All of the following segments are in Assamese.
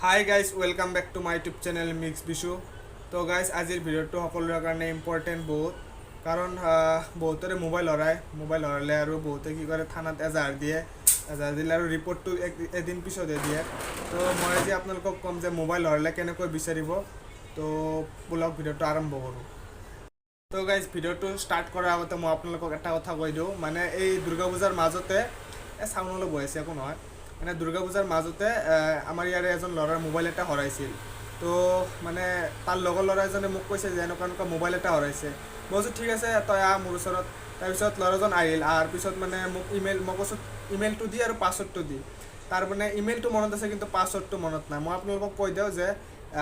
High guys welcome back to my YouTube channel mix Bishu. তো গাইজ আজিৰ ভিডিঅ'টো সকলোৰে কাৰণে ইম্পৰ্টেণ্ট বহুত, কাৰণ বহুতৰে মোবাইল হৰালে আৰু বহুতে কি কৰে থানাত এজাহাৰ দিলে আৰু ৰিপৰ্টটো এদিন পিছতহে দিয়ে। তো মই আজি আপোনালোকক ক'ম যে মোবাইল হৰালে কেনেকৈ বিচাৰিব। তো ব্লগ ভিডিঅ'টো আৰম্ভ কৰোঁ। তো গাইজ ভিডিঅ'টো ষ্টাৰ্ট কৰাৰ আগতে মই আপোনালোকক এটা কথা কৈ দিওঁ, মানে এই দুৰ্গা পূজাৰ মাজতে চাউন অলপ হৈ আছে, একো নহয়। মানে দুৰ্গা পূজাৰ মাজতে আমাৰ ইয়াৰে এজন ল'ৰাৰ মোবাইল এটা হৰাইছিল। তো মানে তাৰ লগৰ ল'ৰা এজনে মোক কৈছে যে এনেকুৱা মোবাইল এটা হৰাইছে। মই কৈছোঁ ঠিক আছে তই আহ মোৰ ওচৰত। তাৰপিছত ল'ৰাজন আহিল, অহাৰ পিছত মানে মোক মই কৈছোঁ ইমেইলটো দি আৰু পাছৱৰ্ডটো দি। তাৰ মানে ইমেইলটো মনত আছে কিন্তু পাছৱৰ্ডটো মনত নাই। মই আপোনালোকক কৈ দিওঁ যে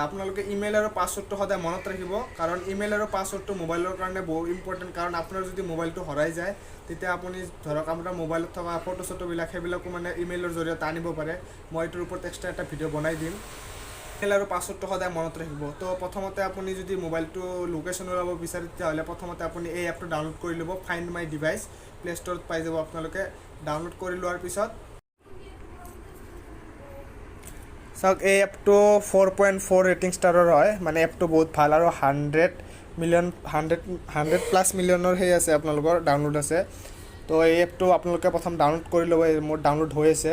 আপোনালোকে ইমেইল আৰু পাছৱৰ্ডটো সদায় মনত ৰাখিব, কাৰণ ইমেইল আৰু পাছৱৰ্ডটো মোবাইলৰ কাৰণে বহুত ইম্পৰ্টেণ্ট। কাৰণ আপোনাৰ যদি মোবাইলটো হৰাই যায় তেতিয়া আপুনি ধৰক আপোনাৰ মোবাইলত থকা ফটো চটোবিলাক সেইবিলাকো মানে ইমেইলৰ জৰিয়তে আনিব পাৰে। মই এইটোৰ ওপৰত এক্সট্ৰা এটা ভিডিঅ' বনাই দিম। ইমেইল আৰু পাছৱৰ্ডটো সদায় মনত ৰাখিব। তো প্ৰথমতে আপুনি যদি মোবাইলটো লোকেশ্যন ওলাব বিচাৰে তেতিয়াহ'লে প্ৰথমতে আপুনি এই এপটো ডাউনলোড কৰি ল'ব, ফাইণ্ড মাই ডিভাইচ। প্লে' ষ্ট'ৰত পাই যাব আপোনালোকে। ডাউনলোড কৰি লোৱাৰ পিছত চাওক, এই এপটো 4.4 ৰেটিং ষ্টাৰৰ হয়। মানে এপটো বহুত ভাল আৰু 100 প্লাছ মিলিয়নৰ সেই আছে আপোনালোকৰ ডাউনলোড আছে। তো এই এপটো আপোনালোকে প্ৰথম ডাউনলোড কৰি ল'ব। মোৰ ডাউনলোড হৈ আছে।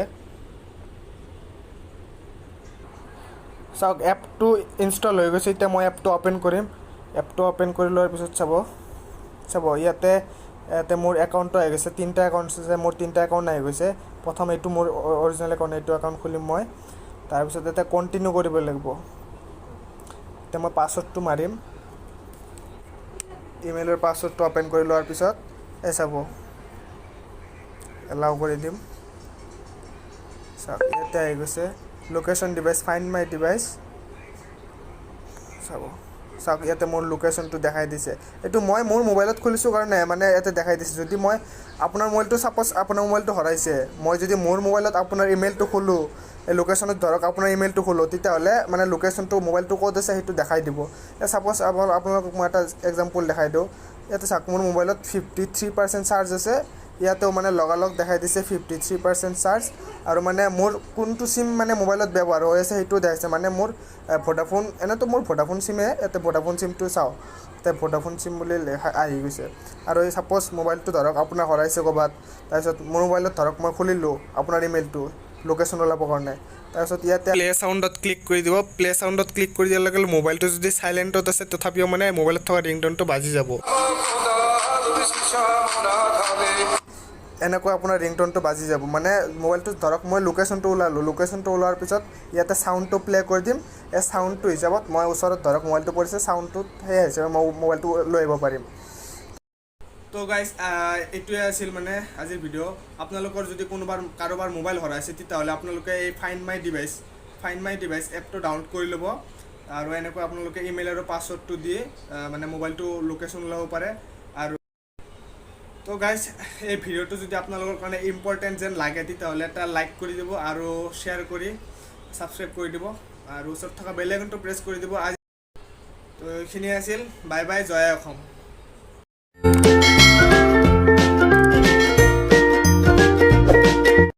চাওক, এপটো ইনষ্টল হৈ গৈছে। এতিয়া মই এপটো অ'পেন কৰিম। এপটো অ'পেন কৰি লোৱাৰ পিছত চাব ইয়াতে মোৰ একাউণ্টটো আহি গৈছে। 3টা একাউণ্ট আছে, মোৰ 3টা একাউণ্ট আহি গৈছে। প্ৰথম এইটো মোৰ অৰিজিনেল একাউণ্ট, এইটো একাউণ্ট খুলিম মই। তাৰপিছত ইয়াতে কণ্টিনিউ কৰিব লাগিব। এতিয়া মই পাছৱৰ্ডটো মাৰিম। ইমেইলৰ পাছৱৰ্ডটো অ'পেন কৰি লোৱাৰ পিছত চাব এলাউ কৰি দিম। চাওক ইয়াতে আহি গৈছে location device, find my device. চাওক ইয়াতে মোৰ লোকেশ্যনটো দেখাই দিছে। এইটো মই মোৰ মোবাইলত খুলিছোঁ কাৰণে মানে ইয়াতে দেখাই দিছে। যদি মই আপোনাৰ মোবাইলটো ছাপ'জ আপোনাৰ মোবাইলটো হৰাইছে, মই যদি মোৰ মোবাইলত আপোনাৰ ইমেইলটো খোলোঁ, এই লোকেশ্যনত ধৰক আপোনাৰ ইমেইলটো খোলোঁ, তেতিয়াহ'লে মানে লোকেশ্যনটো মোবাইলটো ক'ত আছে সেইটো দেখাই দিব। ছাপ'জ আপোনালোকক মই এটা এক্সাম্পল দেখাই দিওঁ। ইয়াতে চাওক, মোৰ মোবাইলত 53% চাৰ্জ আছে। ইয়াতেও মানে লগালগ দেখাই দিছে 53% চাৰ্জ। আৰু মানে মোৰ কোনটো চিম মানে মোবাইলত ব্যৱহাৰ হৈ আছে সেইটোও দেখাইছে। মানে মোৰ ভোডাফোন, এনেতো মোৰ ভোডাফোন চিমে। ইয়াতে ভোডাফোন চিমটো চাওঁ, এতিয়া ভোডাফোন চিম বুলি আহি গৈছে। আৰু এই ছাপ'জ মোবাইলটো ধৰক আপোনাৰ হৰাইছে ক'ৰবাত, তাৰপিছত মোৰ মোবাইলত ধৰক মই খুলিলোঁ আপোনাৰ ইমেইলটো লোকেশ্যন ওলাবৰ কাৰণে। তাৰপিছত ইয়াতে প্লে' চাউণ্ডত ক্লিক কৰি দিব। প্লে' চাউণ্ডত ক্লিক কৰি দিয়াৰ লগে লগে মোবাইলটো যদি চাইলেণ্টত আছে তথাপিও মানে মোবাইলত থকা ৰিংটনটো বাজি যাব। এনেকৈ আপোনাৰ ৰিংটনটো বাজি যাব। মানে মোবাইলটো ধৰক মই লোকেশ্যনটো ওলালোঁ, লোকেশ্যনটো ওলোৱাৰ পিছত ইয়াতে চাউণ্ডটো প্লে' কৰি দিম। এই চাউণ্ডটো হিচাপত মই ওচৰত ধৰক মোবাইলটো পৰিছে, চাউণ্ডটোত সেই হিচাপে মই মোবাইলটো লৈ আহিব পাৰিম। তো গাইজ এইটোৱে আছিল মানে আজিৰ ভিডিঅ'। আপোনালোকৰ যদি কাৰোবাৰ মোবাইল হৰাইছে তেতিয়াহ'লে আপোনালোকে এই ফাইণ্ড মাই ডিভাইচ এপটো ডাউনলোড কৰি ল'ব। আৰু এনেকৈ আপোনালোকে ইমেইল আৰু পাছৱৰ্ডটো দি মানে মোবাইলটো লোকেশ্যন ওলাব পাৰে। আৰু তো গাইজ এই ভিডিঅ'টো যদি আপোনালোকৰ কাৰণে ইম্পৰ্টেণ্ট যেন লাগে তেতিয়াহ'লে এটা লাইক কৰি দিব আৰু শ্বেয়াৰ কৰি ছাবস্ক্ৰাইব কৰি দিব আৰু ওচৰত থকা বেল আইকনটো প্ৰেছ কৰি দিব। আজি তো এইখিনিয়ে আছিল। বাই বাই, জয় অসম।